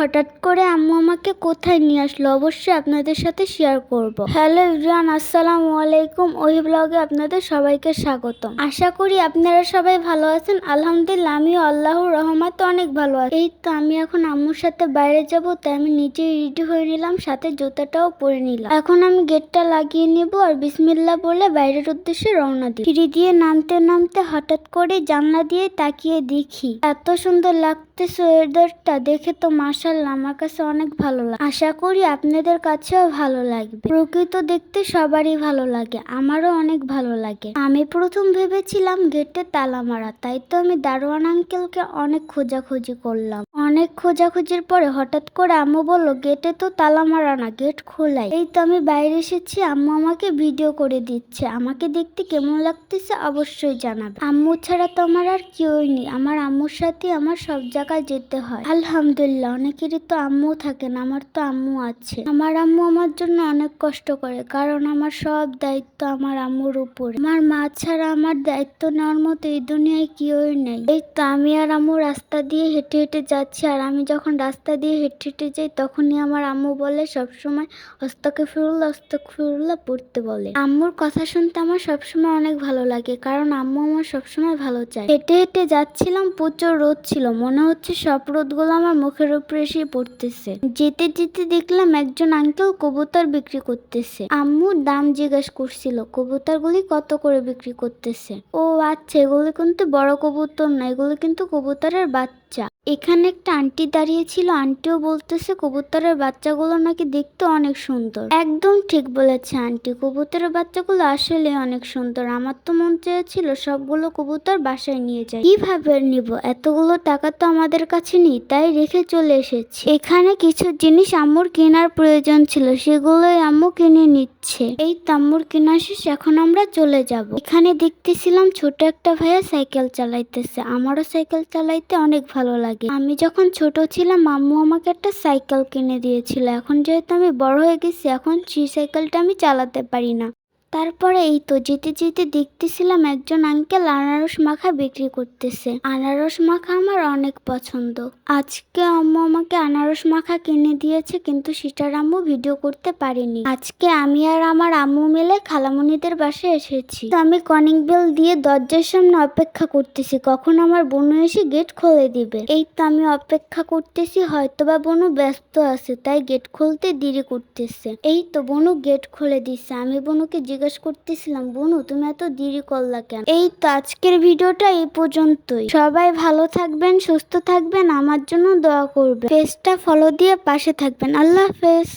হঠাৎ করে আম্মু আমাকে কোথায় নিয়ে আসলো অবশ্যই আপনাদের সাথে শেয়ার করব। হ্যালো এভরিওয়ান, আসসালামু আলাইকুম। ওই ব্লগে আপনাদের সবাইকে স্বাগতম। আশা করি আপনারা সবাই ভালো আছেন। আলহামদুলিল্লাহ আমিও আল্লাহর রহমতে অনেক ভালো আছি। এই তো আমি এখন আম্মুর সাথে বাইরে যাব, তাই আমি নিজেই রেডি হয়ে নিলাম, সাথে জুতাটাও পরে নিলাম। এখন আমি গেটটা লাগিয়ে নিব আর বিসমিল্লাহ বলে বাইরের উদ্দেশ্যে রওনা দিই। সিঁড়ি দিয়ে নামতে নামতে হঠাৎ করে জানলা দিয়ে তাকিয়ে দেখি এত সুন্দর লাগতেছে ওয়েদারটা দেখে, তো মাশাআল্লাহ আমার কাছে অনেক ভালো লাগে। আশা করি আপনাদের কাছেও ভালো লাগবে। প্রকৃতি দেখতে সবারই ভালো লাগে, আমারও অনেক ভালো লাগে। আমি প্রথম ভেবেছিলাম গেটে তালা মারা, তাই তো আমি দারোয়ান আঙ্কেলকে অনেক খোঁজাখুঁজি করলাম। অনেক খোঁজাখুঁজির পরে হঠাৎ করে আম্মু বলল গেটে তো তালা মারা না, গেট খোলাই। এই তো আমি বাইরে এসেছি, আম্মু আমাকে ভিডিও করে দিচ্ছে। আমাকে দেখতে কেমন লাগতেছে অবশ্যই জানাবে। আম্মু ছাড়া তো আমার আর কেউই নেই, আমার আম্মুর সাথে আমার সব জায়গায় যেতে হয়। আলহামদুলিল্লাহ, অনেকেরই তো আম্মু থাকে না, আমার তো আম্মু আছে। আমার আম্মু আমার জন্য অনেক কষ্ট করে, কারণ আমার সব দায়িত্ব আমার আম্মুর উপরে। আমার মা ছাড়া আমার দায়িত্ব নেওয়ার মতো এই দুনিয়ায় কেউই নেই। এই তো আমি আর আম্মু রাস্তা দিয়ে হেঁটে হেঁটে যাচ্ছি, আর আমি যখন রাস্তা দিয়ে হেঁটে হেঁটে যাই তখনই আমার আম্মু বলে সবসময় আস্তাগফিরুল্লাহ পড়তে বলে। আম্মুর কথা শুনতে আমার সবসময় অনেক ভালো লাগে, কারণ আম্মু আমার সবসময় ভালো চায়। হেঁটে হেঁটে যাচ্ছিলাম, প্রচুর রোদ ছিল, মনে হচ্ছে সব রোদগুলো আমার মুখের উপরে এসে পড়তেছে। যেতে যেতে দেখলাম একজন আঙ্কেল কবুতর বিক্রি করতেছে। আম্মু দাম জিজ্ঞেস করছিল কবুতরগুলি কত করে বিক্রি করতেছে। ও আচ্ছা, এগুলি কিন্তু বড় কবুতর না, এগুলি কিন্তু কবুতরের বাচ্চা। এখানে একটা আন্টি দাঁড়িয়ে ছিল, আন্টিও বলতেছে কবুতরের বাচ্চাগুলো নাকি দেখতে অনেক সুন্দর। একদম ঠিক বলেছে আন্টি, কবুতরের বাচ্চাগুলো আসলে অনেক সুন্দর। আমার তো মন চেয়েছিল সবগুলো কবুতর বাসায় নিয়ে যাই। কিভাবে নিব, এতগুলো টাকা তো আমাদের কাছে নেই, তাই রেখে চলে এসেছি। এখানে কিছু জিনিস আম্মুর কেনার প্রয়োজন ছিল, সেগুলোই আম্মু কিনে নিচ্ছে। এই তো আম্মুর কেনা শেষ, এখন আমরা চলে যাব। এখানে দেখতেছিলাম ছোট একটা ভাইয়া সাইকেল চালাইতেছে। আমারও সাইকেল চালাইতে অনেক ভালো লাগে। আমি যখন ছোট ছিলাম আম্মু আমাকে একটা সাইকেল কিনে দিয়েছিল। এখন যেহেতু আমি বড় হয়ে গেছি, এখন সেই সাইকেলটা আমি চালাতে পারি না। তারপরে এই তো যেতে যেতে দেখতেছিলাম একজন আঙ্কেল আনারস মাখা বিক্রি করতেছে। আনারস মাখা আমার অনেক পছন্দ। আজকে আম্মু আমাকে আনারস মাখা কিনে দিয়েছে, কিন্তু সেটার আম্মু ভিডিও করতে পারিনি। আজকে আমি আর আমার আম্মু মিলে খালামণিদের বাসায় এসেছি। তো আমি কলিং বেল দিয়ে দরজার সামনে অপেক্ষা করতেছি কখন আমার বোনু এসে গেট খুলে দিবে। এই তো আমি অপেক্ষা করতেছি, হয়তোবা বোনু ব্যস্ত আছে তাই গেট খুলতে দেরি করতেছে। এই তো বোনু গেট খুলে দিচ্ছে। আমি বোনুকে জিজ্ঞেস করতেছিলাম বোনু তুমি এত দেরি করলা কেন। এই তো আজকের ভিডিওটা এই পর্যন্তই। সবাই ভালো থাকবেন, সুস্থ থাকবেন, আমার জন্য দোয়া করবেন, পেজটা ফলো দিয়ে পাশে থাকবেন। আল্লাহ হাফেজ।